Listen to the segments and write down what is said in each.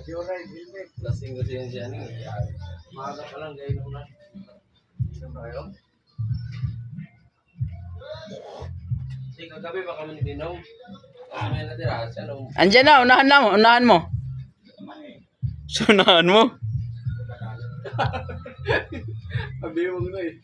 Lasing kasi yan siya. Maaga pa lang, gaya nung na. Saan ba kayo? Kasi kagabi pa kami ninom. Kasi may natira siya nung... Andiyan na, unahan mo. So, unahan mo? Sabi mo na eh.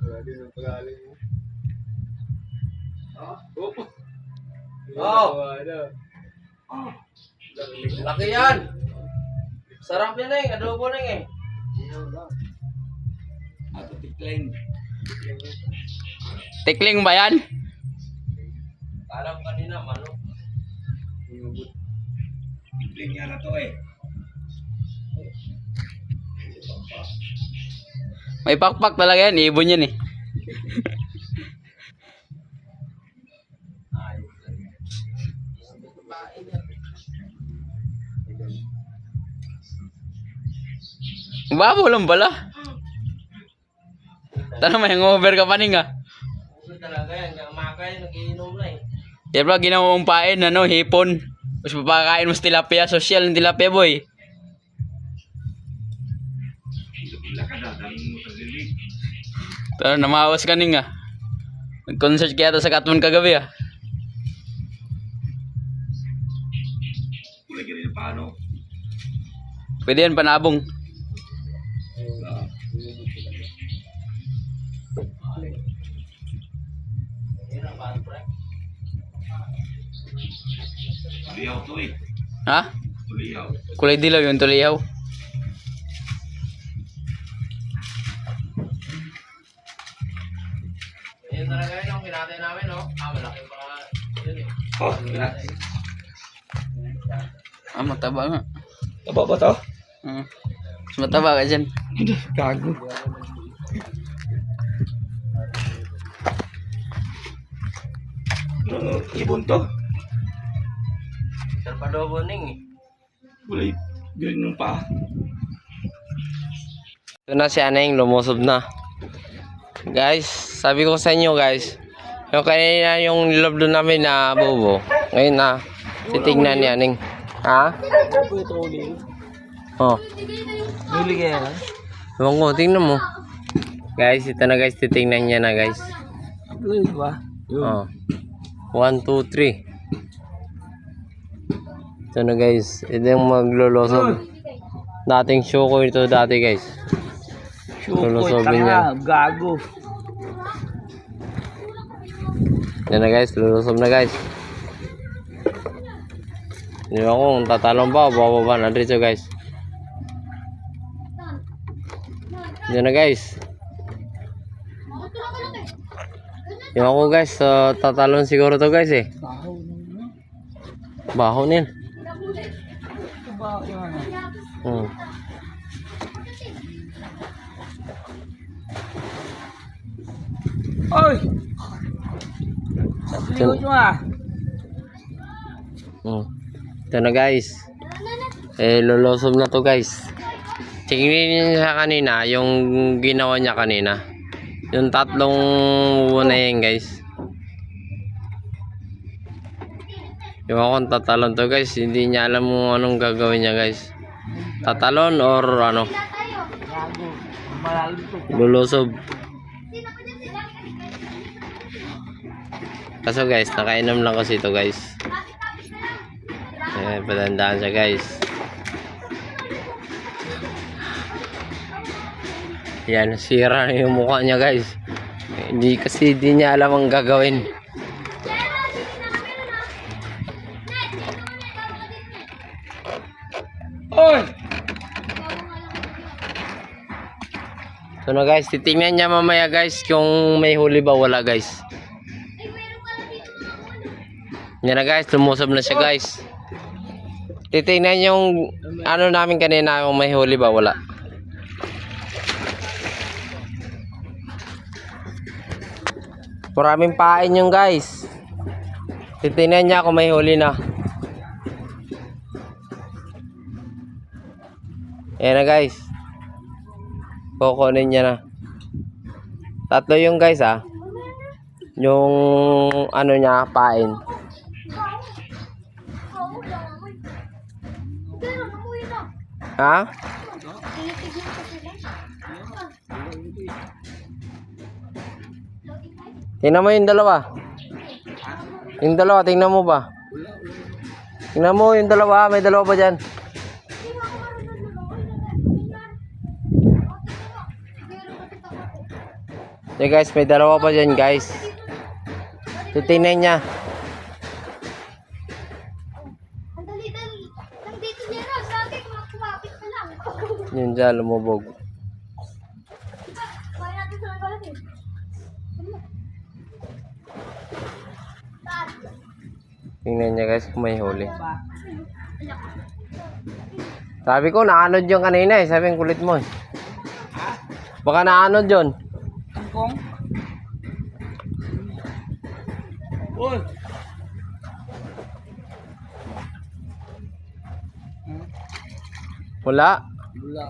Wala din ang pag-aaling mo. Oh! Laki yan! Sarap yan eh, adobo na eh. Ato tikling. Tikling ba yan? Alam kanina, manok. Tikling nga na to eh. May pakpak talaga yan, ibon yan eh. Babaw lang pala. Tanong may hangover ka pa nga. Ano talaga yan, makakain, nagiinom na eh. Yan ba ginawa mong pain, hipon. Tapos papakain mo sa tilapia, social ng tilapia boy. Lakad dami mo sa lilig. Pero namawas ka nga. Nag-concert kaya sa Katmon kagabi ah. Kulay ganyan paano? Pwede yan panabong. Tuliyaw to eh. Ha? Tuliyaw. Kulay dilaw yung tuliyaw. Yan talaga yun ang pinatay namin, no? Malaki pa yun eh. Oh, Mataba nga. taba ba to? Mas mataba ka dyan. Gago. Ano, ibon to? Sarap adobo ning eh. Kulay ganyan nung pa. Ito na si Aneng, lumusob na. Guys, sabi ko sa inyo guys, yung kanina yung nilob doon namin na bobo, ngayon na titignan ni Aneng. Ha? Oh. Huli kaya na? Ewan ko, tingnan mo. Guys, ito na guys, titignan niya na guys. Oh. 1, 2, 3. Ito na guys, ito yung maglolosob. Dating show ko ito dati guys. Lulusobin niya. Gago. Yan na guys, lulusob na guys. Hindi ako kung tatalong ba o bababa na dito guys. Yan na guys. Yung ako guys, tatalon siguro to guys eh. Baho nin. Oy! Sabi mo ah. Ito na guys. Lulusob na to guys. Tingnan niya kanina, yung ginawa niya kanina. Yung tatlong na yan guys. Yung akong tatalon to guys, hindi niya alam kung anong gagawin niya guys. Tatalon or ano. Lulusob. Kaso guys, nakainom lang kasi ito guys. Patandaan siya guys. Yan, sira na yung mukha niya guys. Hindi niya alam ang gagawin. Oy! So na guys, titingnan niya mamaya guys kung may huli ba wala guys. Yan na guys, lumusob na siya guys. Titingnan yung ano namin kanina kung may huli ba wala. Maraming pain yung guys. Titingnan niya kung may huli na. Yan na guys. Kukunin niya na. Tatlo yung guys ah. Yung ano niya, pain. Ha? Tingnan mo yung dalawa. Yung dalawa, tingnan mo ba? Tingnan mo yung dalawa, may dalawa ba dyan? Yeah guys, may dalawa pa dyan guys. Titingnan niya. Ang dali-dali. Nandito niya na. Sabi ko, kumapit ka lang. Yun dyan, lumubog. Kaya natin sa mga eh. Tingnan niya guys kung may huli. Sabi ko, naanod yung kanina eh. Sabi ang kulit mo eh. Baka naanod yun. Kangkong. Uy. Wala. Wala.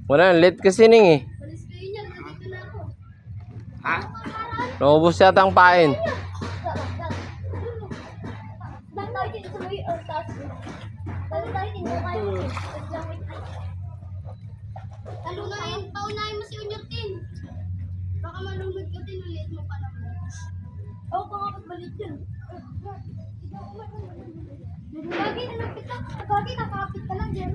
Wala, late kasi ning eh. Palis kayo niya. Nandito na ako. Ha? Naubos yata ang pain. Dan tayo din sa may taas. Dan tayo din sa may talunahin, paunahin mo si Unyutin. Baka malungod ka din, ulit mo pa naman. Oo, pakakabalik yun. Gagi na napit ka. Gagi, nakapit ka lang dyan.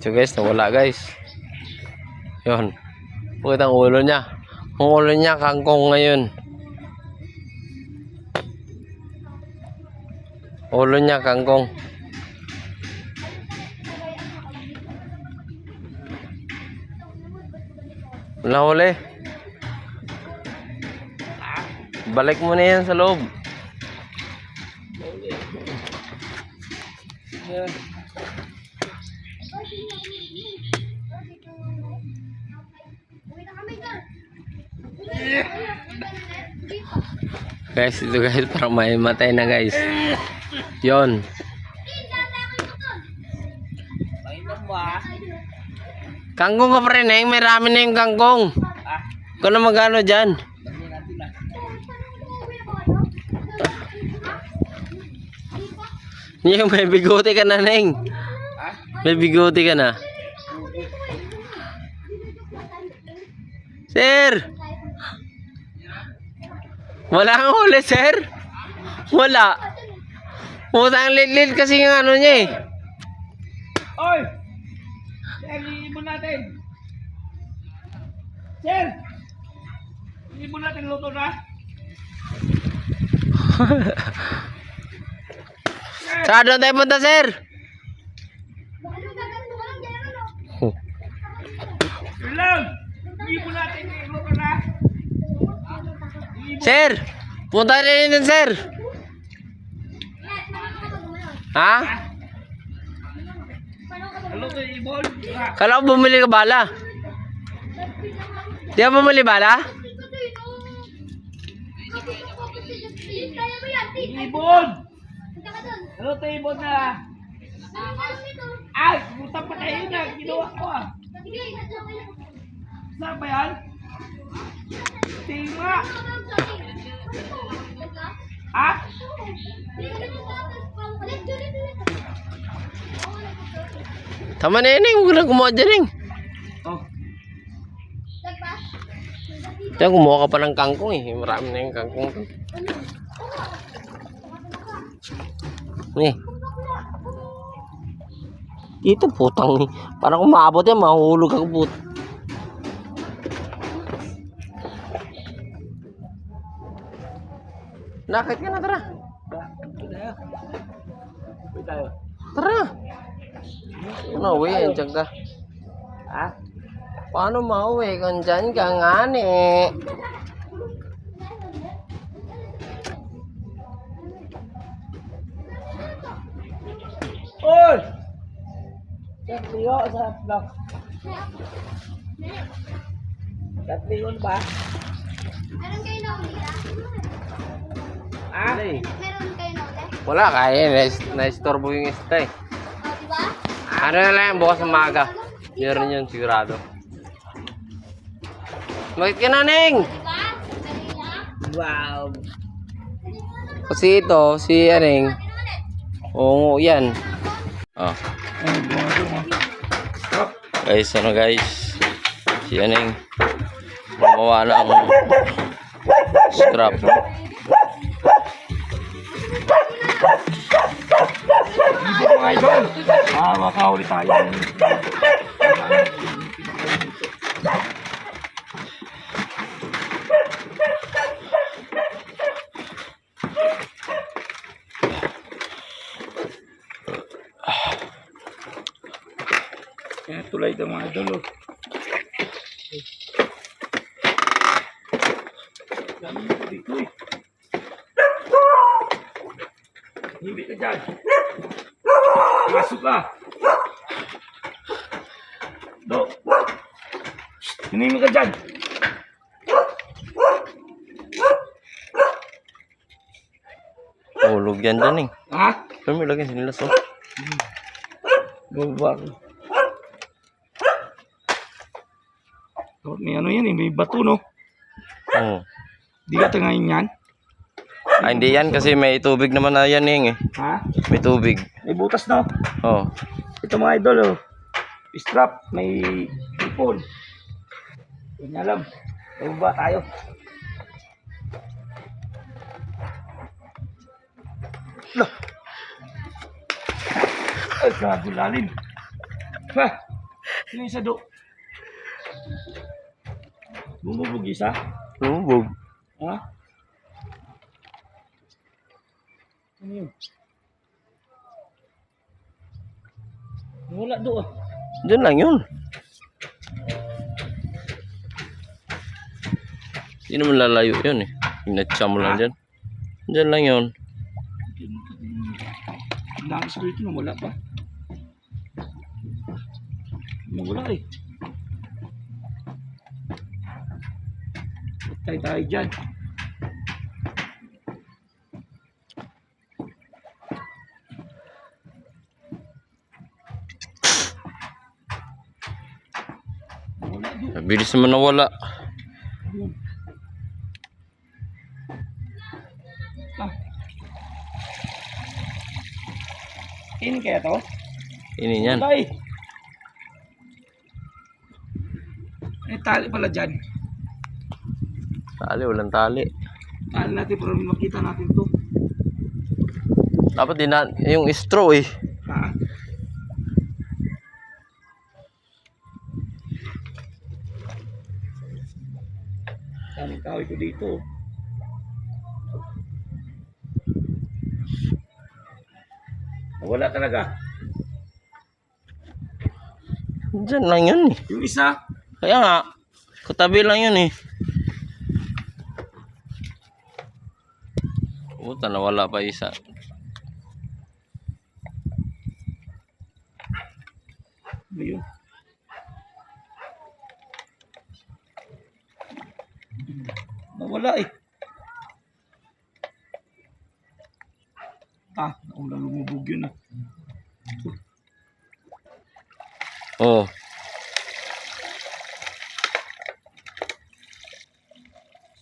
So guys, nawala guys. Yun. Pagkat ang ulo niya. Ang ulo niya, kangkong ngayon. Ulo niya, kangkong. Wala huli. Balik mo na yan sa loob. Guys, ito guys, parang may matay na guys. Yon. Kangkong ka pa rin eh. May rami na yung kangkong. Ikaw na magano dyan. Yung may bigote ka na, Neng. May bigote ka na. Sir! Wala kang huli, sir? Wala. Utang lit-lit kasi yung ano niya eh. Oy! Sir, iibon natin. Sir! Iibon natin, luto na. Saan doon tayo punta, sir? Yun lang! Iibon natin, luto na. Sir! Punta rin din, sir. Ha? Luto yung ibon. Kala ko bumili ka bala. Di ka bumili bala? Ibon! Luto yung ibon na. Ay! Putang patayin na. Ginawa ko ah. Saan ba yan? Tima! Ha? Tama na yun, huwag na kumuha dyan, Neng. Oh. Diyan, kumuha ka pa ng kangkong eh. Marami na yung kangkong. Eh. Ito putang eh. Parang umabot yan, mahuhulog ako put. Nakit ka na, tara. Uy tayo. Tara. Ano, uwi, yan, tiyaga. Ha? Paano mauwi kung dyan ka nga ni? Oy! Tatliyo sa block. Tatliyon ba? Meron kayo na uli, Ah? Meron kayo na uli? Wala kaya, na-istorbo yung isda eh. O, diba? Ano na lang, bukas ng maga. Meron yun, sigurado. Bakit ka na, Neng? Diba? Dali na. Wow. Kasi ito, si Aneng. Oo, yan. Oh. Guys, ano guys? Si Aneng. Gumawa na ang scrap. Mga idol. Makahuli tayo. Kaya tulay ito mga idol. Oh. Dami ito dito eh. Hindi ka dyan. Pasok ka. Do. Hinimi ka dyan. Hulog yan dyan eh. Ha? Saan mo ilagay sinilas oh? Baba ko. Oh, may ano yan eh, may bato no. Oo. Di ka tangayin yan. Ah, hindi yan kasi may tubig naman na yan eh. Ha? May tubig. May butas no. Oh. Ito mga idol oh. Strap, may ipon. Hindi alam. Baba tayo. Lah. Ay, gago lalim. Ha? Ano yung sado? Bumubog isa? Lumubog. Ha? Ano yun? Wala doon. Diyan lang yun. Hindi naman lalayo yun eh. Pinatsa mo lang dyan. Diyan lang yun. Ang dami sa dito na wala pa. Wala eh. Tayo dyan. Wala doon. Bilis naman nawala. Ah. Ini kaya to? Ini yan. Wala eh. May tali pala dyan. Tali, walang tali. Tali natin para makita natin to. Dapat din na, yung straw eh. Ha? Daming kahoy ko dito. Wala talaga. Diyan lang yun eh. Yung isa, Kaya nga, katabi lang yun eh. Puta, nawala pa isa. ano yun? Nawala eh. Ah, naulang lumubog yun ah. Oh.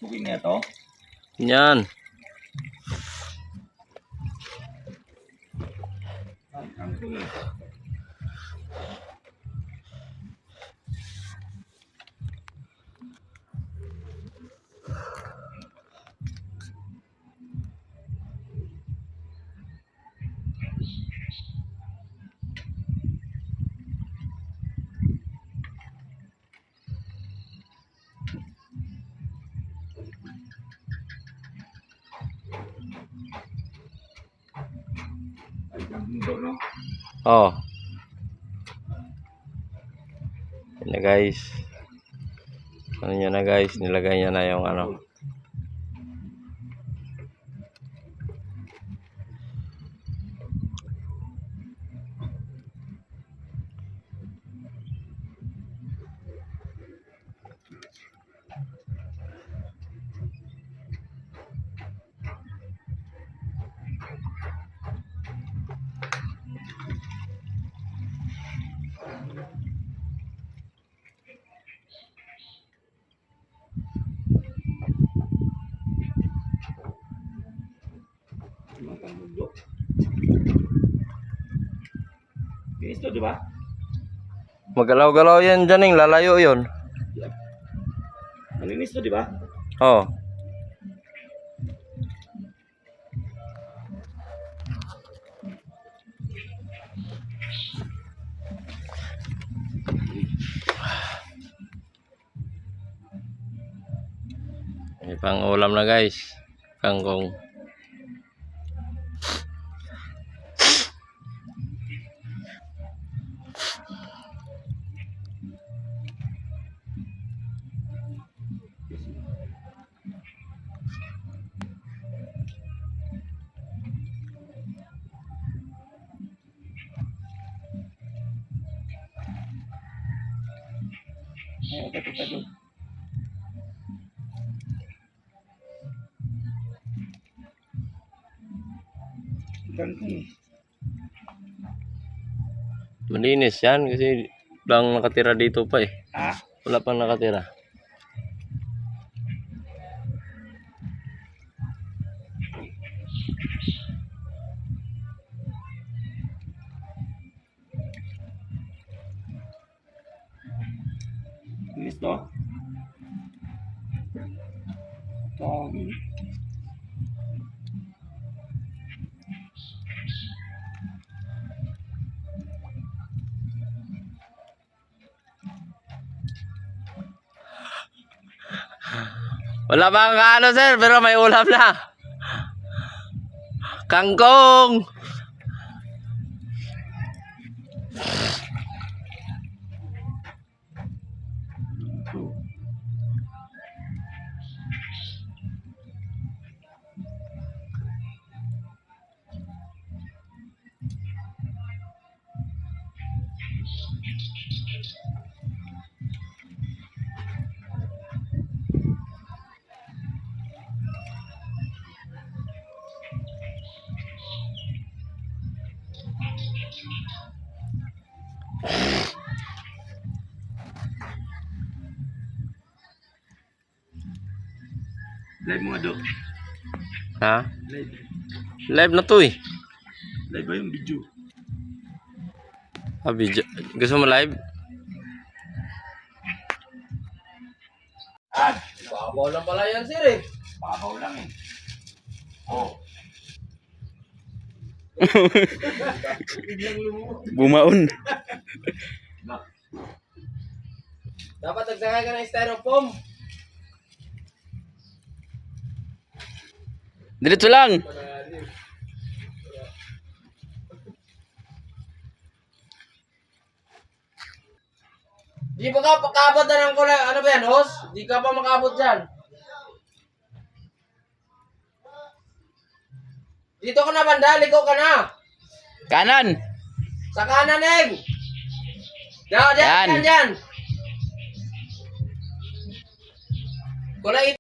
Suking na to. Yan. Ang suking. Ay, ang mundo no. Oh. Yan na guys. Ano niya na guys, nilagay niya na yung ano. Finish to, di ba? Magalaw-galaw yan dyan, lalayo yun. Malinis to, di ba? Oh. May pang ulam na guys. Kangkong. Ayan, tago. Kangkong. Malinis yan kasi lang nakatira dito pa eh. Ah, Wala pang nakatira. finish to. Kangkong. Wala bang ano sir, pero may ulam na. Kangkong! Live mo nga, Dok. Ha? Live. Live na to eh. Live ba yung video? Ah, video. Gusto mo live? Babaw lang pala yan sir eh. Babaw lang eh. Oh. Bumaon. Dapat nagsakay ka ng styrofoam. Diretso lang. Di ba ka pakabot na ng kulay? Ano ba yan, host? Di ka pa makabot dyan. Dito ka na banda, liko ka na. Kanan. Sa kanan, Eng. Yan, Yan. yan. Kulay